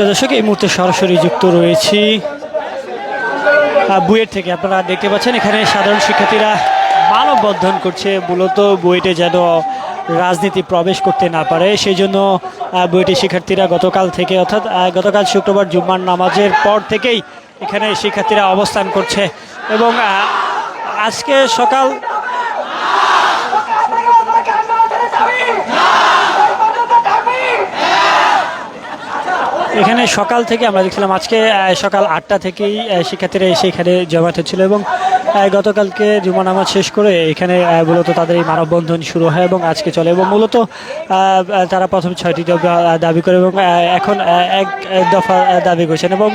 প্রিয় দর্শক, এই মুহূর্তে সরাসরি যুক্ত রয়েছি বুয়েট থেকে। আপনারা দেখতে পাচ্ছেন এখানে সাধারণ শিক্ষার্থীরা মানববন্ধন করছে, মূলত বুয়েটে যেন রাজনীতি প্রবেশ করতে না পারে সেই জন্য বুয়েটের শিক্ষার্থীরা গতকাল থেকে, অর্থাৎ গতকাল শুক্রবার জুম্মার নামাজের পর থেকেই এখানে শিক্ষার্থীরা অবস্থান করছে এবং আজকে সকাল এখানে সকাল থেকে আমরা দেখছিলাম, আজকে সকাল 8টা থেকেই শিক্ষার্থীরা এসে এখানে জমায়েত হচ্ছিল এবং গতকালকে জুমা নামাজ শেষ করে এখানে মূলত তাদের এই মানববন্ধন শুরু হয় এবং আজকে চলে এবং মূলত তারা প্রথম 6টি দাবি করে এবং এখন এক দফা দাবি করছেন এবং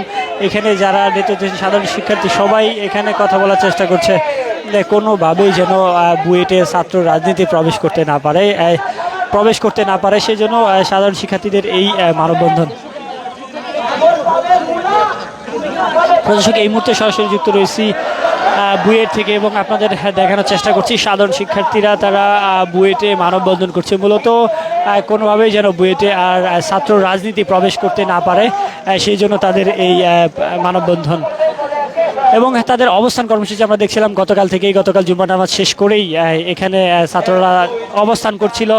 এখানে যারা নেতৃত্ব সাধারণ শিক্ষার্থী সবাই এখানে কথা বলার চেষ্টা করছে কোনোভাবেই যেন বুয়েটে ছাত্র রাজনীতি প্রবেশ করতে না পারে সেই জন্য সাধারণ শিক্ষার্থীদের এই মানববন্ধন। প্রদর্শক, এই মুহূর্তে সরাসরি যুক্ত রয়েছি বুয়েট থেকে এবং আপনাদের দেখানোর চেষ্টা করছি সাধারণ শিক্ষার্থীরা তারা বুয়েটে মানববন্ধন করছে, মূলত কোনোভাবেই যেন বুয়েটে আর ছাত্র রাজনীতি প্রবেশ করতে না পারে সেই জন্য তাদের এই মানববন্ধন এবং তাদের অবস্থান কর্মসূচি আমরা দেখছিলাম গতকাল জুম্মা নামাজ শেষ করেই এখানে ছাত্ররা অবস্থান করছিল।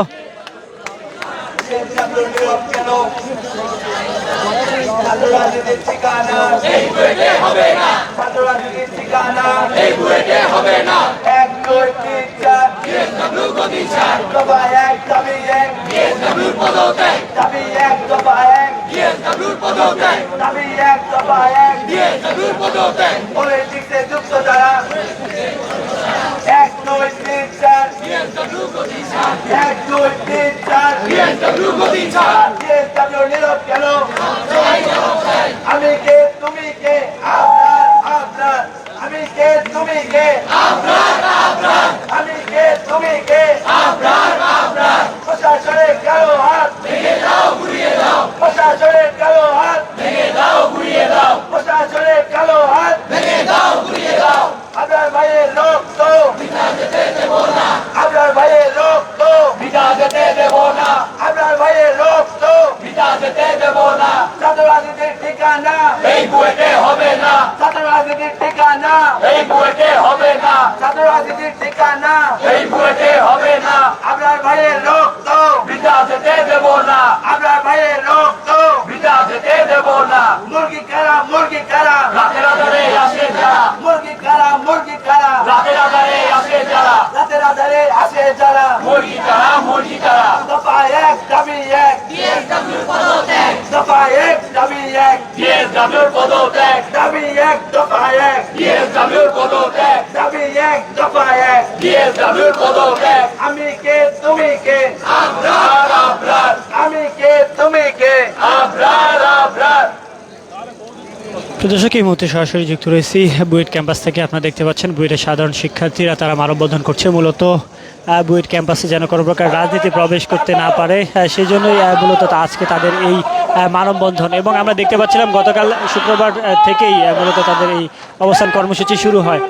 আমি কে তুমি কে আপনার আপনার আমি কে তুমি কে আপনার আপনার আমি কে তুমি কে আপনার আপনার প্রশাসনের কালো হাত ভেঙে দাও ঘুরিয়ে দাও প্রশাসনের কালো হাত ভেঙে দাও ঘুরিয়ে দাও প্রশাসনের কালো হাত ভেঙে দাও ঘুরিয়ে দাও আপনার ভাইয়ের রক্ত বিনা যেতে দেব না আপনার ভাইয়ের রক্ত বিনা যেতে দেব না আপনার ভাইয়ের রক্ত বিনা যেতে দেব না ছাত্র রাজনীতির ঠিকানা এই বুয়েটে হবে না ছাত্র রাজনীতির ঠিকানা এই বুয়েটে হবে না ছাত্র রাজনীতির ঠিকানা এই বুয়েটে হবে না আপনার ভাইয়ের রক্ত বিনা যেতে দেব না আপনার ভাইয়ের রক্ত বিনা যেতে দেব না মুরগি কারা রাতের আধারে আসে যারা মুরগি কারা রাতের আধারে আসে যারা রাতের আধারে আসে যারা মুরগি কারা দফা এক দাবি এক ডিএসডব্লিউর পদত্যাগ দফা এক দাবি এক ডিএসডব্লিউর পদত্যাগ দাবি এক দফা এক ডিএসডব্লিউর পদত্যাগ দাবি এক দফা এক ডিএসডব্লিউর পদত্যাগ আমি কে তুমি কে আপনার আপনার আমি কে তুমি কে আপনার আপনার। প্রদর্শক, এই মুহূর্তে সরাসরি যুক্ত রয়েছি বুয়েট ক্যাম্পাস থেকে। আপনারা দেখতে পাচ্ছেন বুয়েটের সাধারণ শিক্ষার্থীরা তারা মানববন্ধন করছে, মূলত বুয়েট ক্যাম্পাসে যেন কোনো প্রকার রাজনীতি প্রবেশ করতে না পারে সেই জন্যই মূলত আজকে তাদের এই মানববন্ধন এবং আমরা দেখতে পাচ্ছিলাম গতকাল শুক্রবার থেকেই মূলত তাদের এই অবস্থান কর্মসূচি শুরু হয়।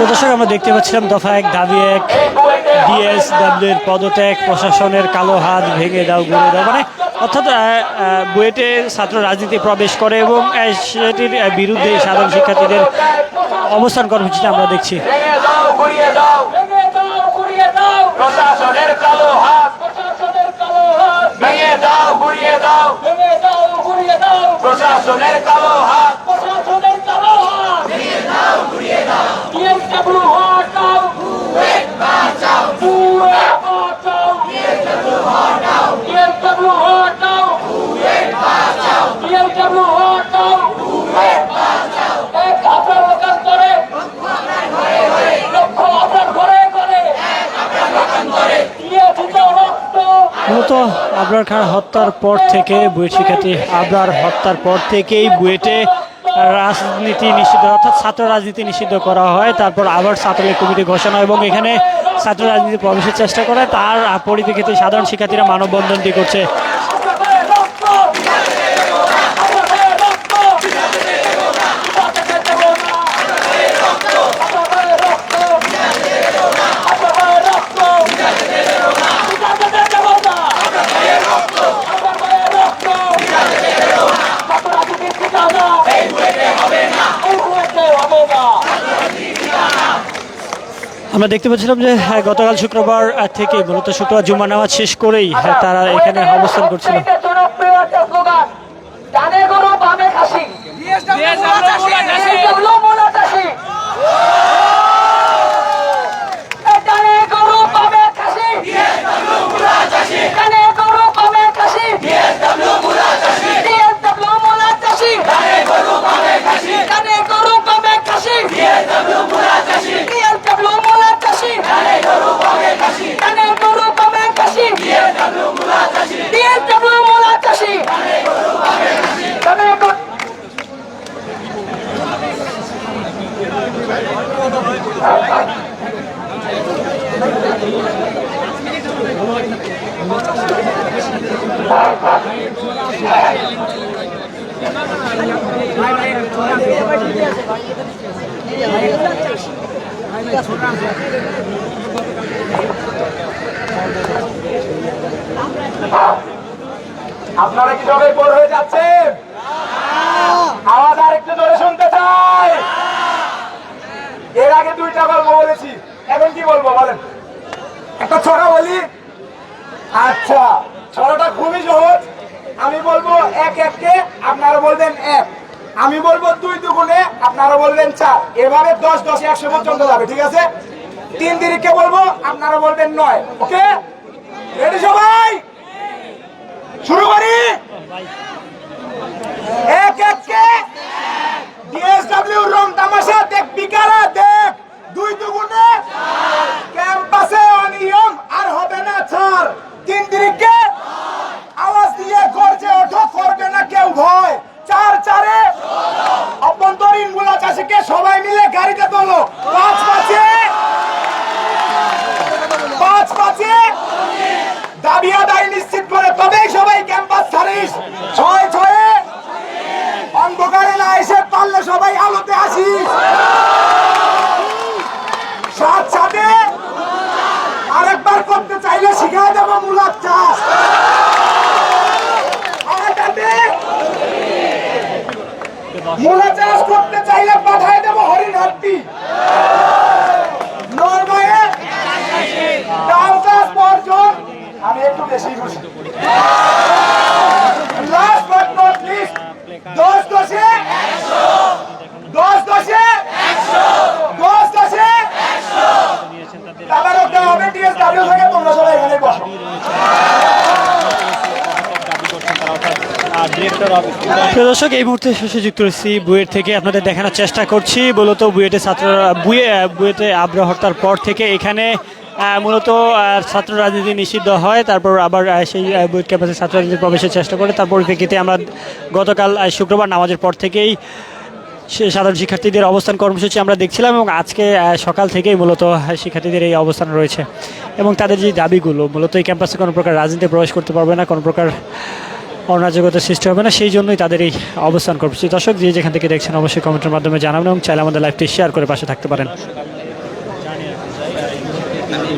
দর্শক, আমরা দেখতে পাচ্ছিলাম দফা এক দাবি এক ডিএসডব্লিউ এর পদত্যাগ প্রশাসনের কালো হাত ভেঙে দাও ঘুরে দাও, মানে অর্থাৎ বুয়েটে ছাত্র রাজনীতি প্রবেশ করে এবং সেটির বিরুদ্ধে সাধারণ শিক্ষার্থীদের অবস্থান কর্মসূচি আমরা দেখছি। প্রশাসনের কালো হাত ভেঙে দাও ঘুরিয়ে দাও প্রশাসনের কালো হাত ভেঙে দাও ঘুরিয়ে দাও ডিএসডব্লিউ হটাও বুয়েট বাঁচাও বুয়েট বাঁচাও ডিএসডব্লিউ হটাও বুয়েট বাঁচাও ডিএসডব্লিউ হটাও বুয়েট বাঁচাও এক আপনার লোকাল করে লক্ষ আপনার ঘরে মূলত আবরার খান হত্যার পর থেকে বুয়েট শিক্ষার্থী আবরার হত্যার পর থেকেই বুয়েটে রাজনীতি নিষিদ্ধ অর্থাৎ ছাত্র রাজনীতি নিষিদ্ধ করা হয়। তারপর আবার ছাত্রলীগ কমিটি ঘোষণা এবং এখানে ছাত্র রাজনীতি প্রবেশের চেষ্টা করে। তার পরিপ্রেক্ষিতে সাধারণ শিক্ষার্থীরা মানববন্ধনটি করছে। আমরা দেখতে পাচ্ছিলাম যে গতকাল শুক্রবার থেকে মূলত শুক্রবার জুমা নামাজ শেষ করেই তারা এখানে অবস্থান করছিল। আপনারা কি সবাই বোর হয়ে যাচ্ছেন? আওয়াজ আর একটু জোরে শুনতে চাই। এর আগে 2টা গল্প বলেছি, এখন কি বলবো বলেন? একটা ছড়া বলি। আচ্ছা, ছড়াটা খুবই সহজ। আমি বলবো 1 1 কে, আপনারা বলবেন 1। আমি বলবো 2 2 আপনারা বলবেন 4। এভাবে 10 10 100 পর্যন্ত যাবে, ঠিক আছে? 3 3 বলবো, আপনারা বলবেন 9। ওকে, রেডি সবাই? শুরু করি। 1 1 কে ডিএসডব্লিউ রং তামাশা দেখ বিকারা দেখ। 2 2 ক্যাম্পাসে অনিয়ম আর হবে না ছাড়। 3 3 কে আওয়াজ দিয়ে গর্জে ওঠো, করবে না কেউ ভয়। 4 4 অভ্যন্তরীণ মূলা চাষীকে সবাই মিলে গাড়িতে তোলো। 5 5 দাবি আদায় নিশ্চিত করে তবেই সবাই ক্যাম্পাস ছাড়িস। 6 6 অন্ধকারে না এসে পারলে সবাই আলোতে আসিস। 7 7 আরেকবার করতে চাইলে শিখাই দেবো মূলার চাষ। 8 8 মূলা চাষ করতে চাইলে পাঠাই দেবো হরিণহাট্টি। 9 9 ডাল চাষ বর্জন। আমি একটু বেশি খুশি। লাস্ট বাট নট লিস্ট 10 10 10 10 10 10 তারপরে হবে ডিএসডব্লিউ থেকে তোমরা সবাই এখানে বসো। প্রিয় দর্শক, এই মুহূর্তে শেষে যুক্ত রয়েছি বুয়েট থেকে। আপনাদের দেখানোর চেষ্টা করছি মূলত বুয়েটে বুয়েটে আবরার হত্যার পর থেকে এখানে মূলত ছাত্র রাজনীতি নিষিদ্ধ হয়। তারপর আবার সেই বুয়েট ক্যাম্পাসে ছাত্র রাজনীতি প্রবেশের চেষ্টা করে। তার পরিপ্রেক্ষিতে আমরা গতকাল শুক্রবার নামাজের পর থেকেই সাধারণ শিক্ষার্থীদের অবস্থান কর্মসূচি আমরা দেখছিলাম এবং আজকে সকাল থেকেই মূলত শিক্ষার্থীদের এই অবস্থান রয়েছে এবং তাদের যে দাবিগুলো মূলত এই ক্যাম্পাসে কোনো প্রকার রাজনীতি প্রবেশ করতে পারবে না, কোনো প্রকার অরাজকতার সৃষ্টি হবে না, সেই জন্যই তাদের এই অবস্থান কর্মসূচি। দর্শক, যে যেখান থেকে দেখছেন অবশ্যই কমেন্টের মাধ্যমে জানাবেন এবং চাইলে আমাদের লাইভটি শেয়ার করে পাশে থাকতে পারেন।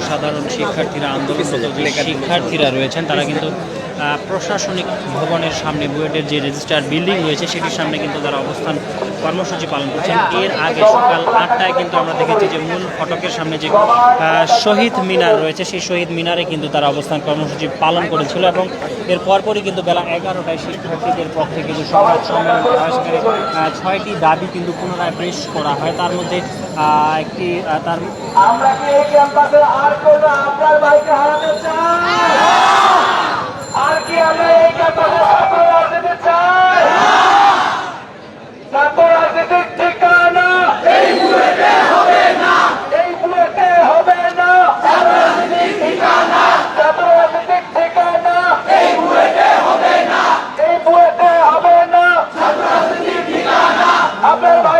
সাধারণ শিক্ষার্থীরা আন্দোলনরত যে শিক্ষার্থীরা রয়েছেন তারা কিন্তু প্রশাসনিক ভবনের সামনে বুয়েটের যে রেজিস্ট্রার বিল্ডিং রয়েছে সেটির সামনে কিন্তু তারা অবস্থান কর্মসূচি পালন করছেন। এর আগে সকাল 8টায় কিন্তু আমরা দেখেছি যে মূল ফটকের সামনে যে শহীদ মিনার রয়েছে সেই শহীদ মিনারে কিন্তু তারা অবস্থান কর্মসূচি পালন করেছিল এবং এর পরপরই কিন্তু বেলা 11টায় শিক্ষার্থীদের পক্ষে কিন্তু সংবাদ সম্মেলন করা হয়। সেখানে 6টি দাবি কিন্তু পুনরায় পেশ করা হয়। তার মধ্যে একটি আমরা কি এই ক্যাম্পাসে আর কোন আপনার ভাইকে হারাতে চাই? আর কি আমরা এই ক্যাম্পাসে ছাত্র রাজনীতি চাই? ছাত্র রাজনীতির ঠিকানা এই বুয়েটে হবে না, এই বুয়েটে হবে না। ছাত্র রাজনীতির ঠিকানা, ছাত্র রাজনীতির ঠিকানা এই আপনার ভাই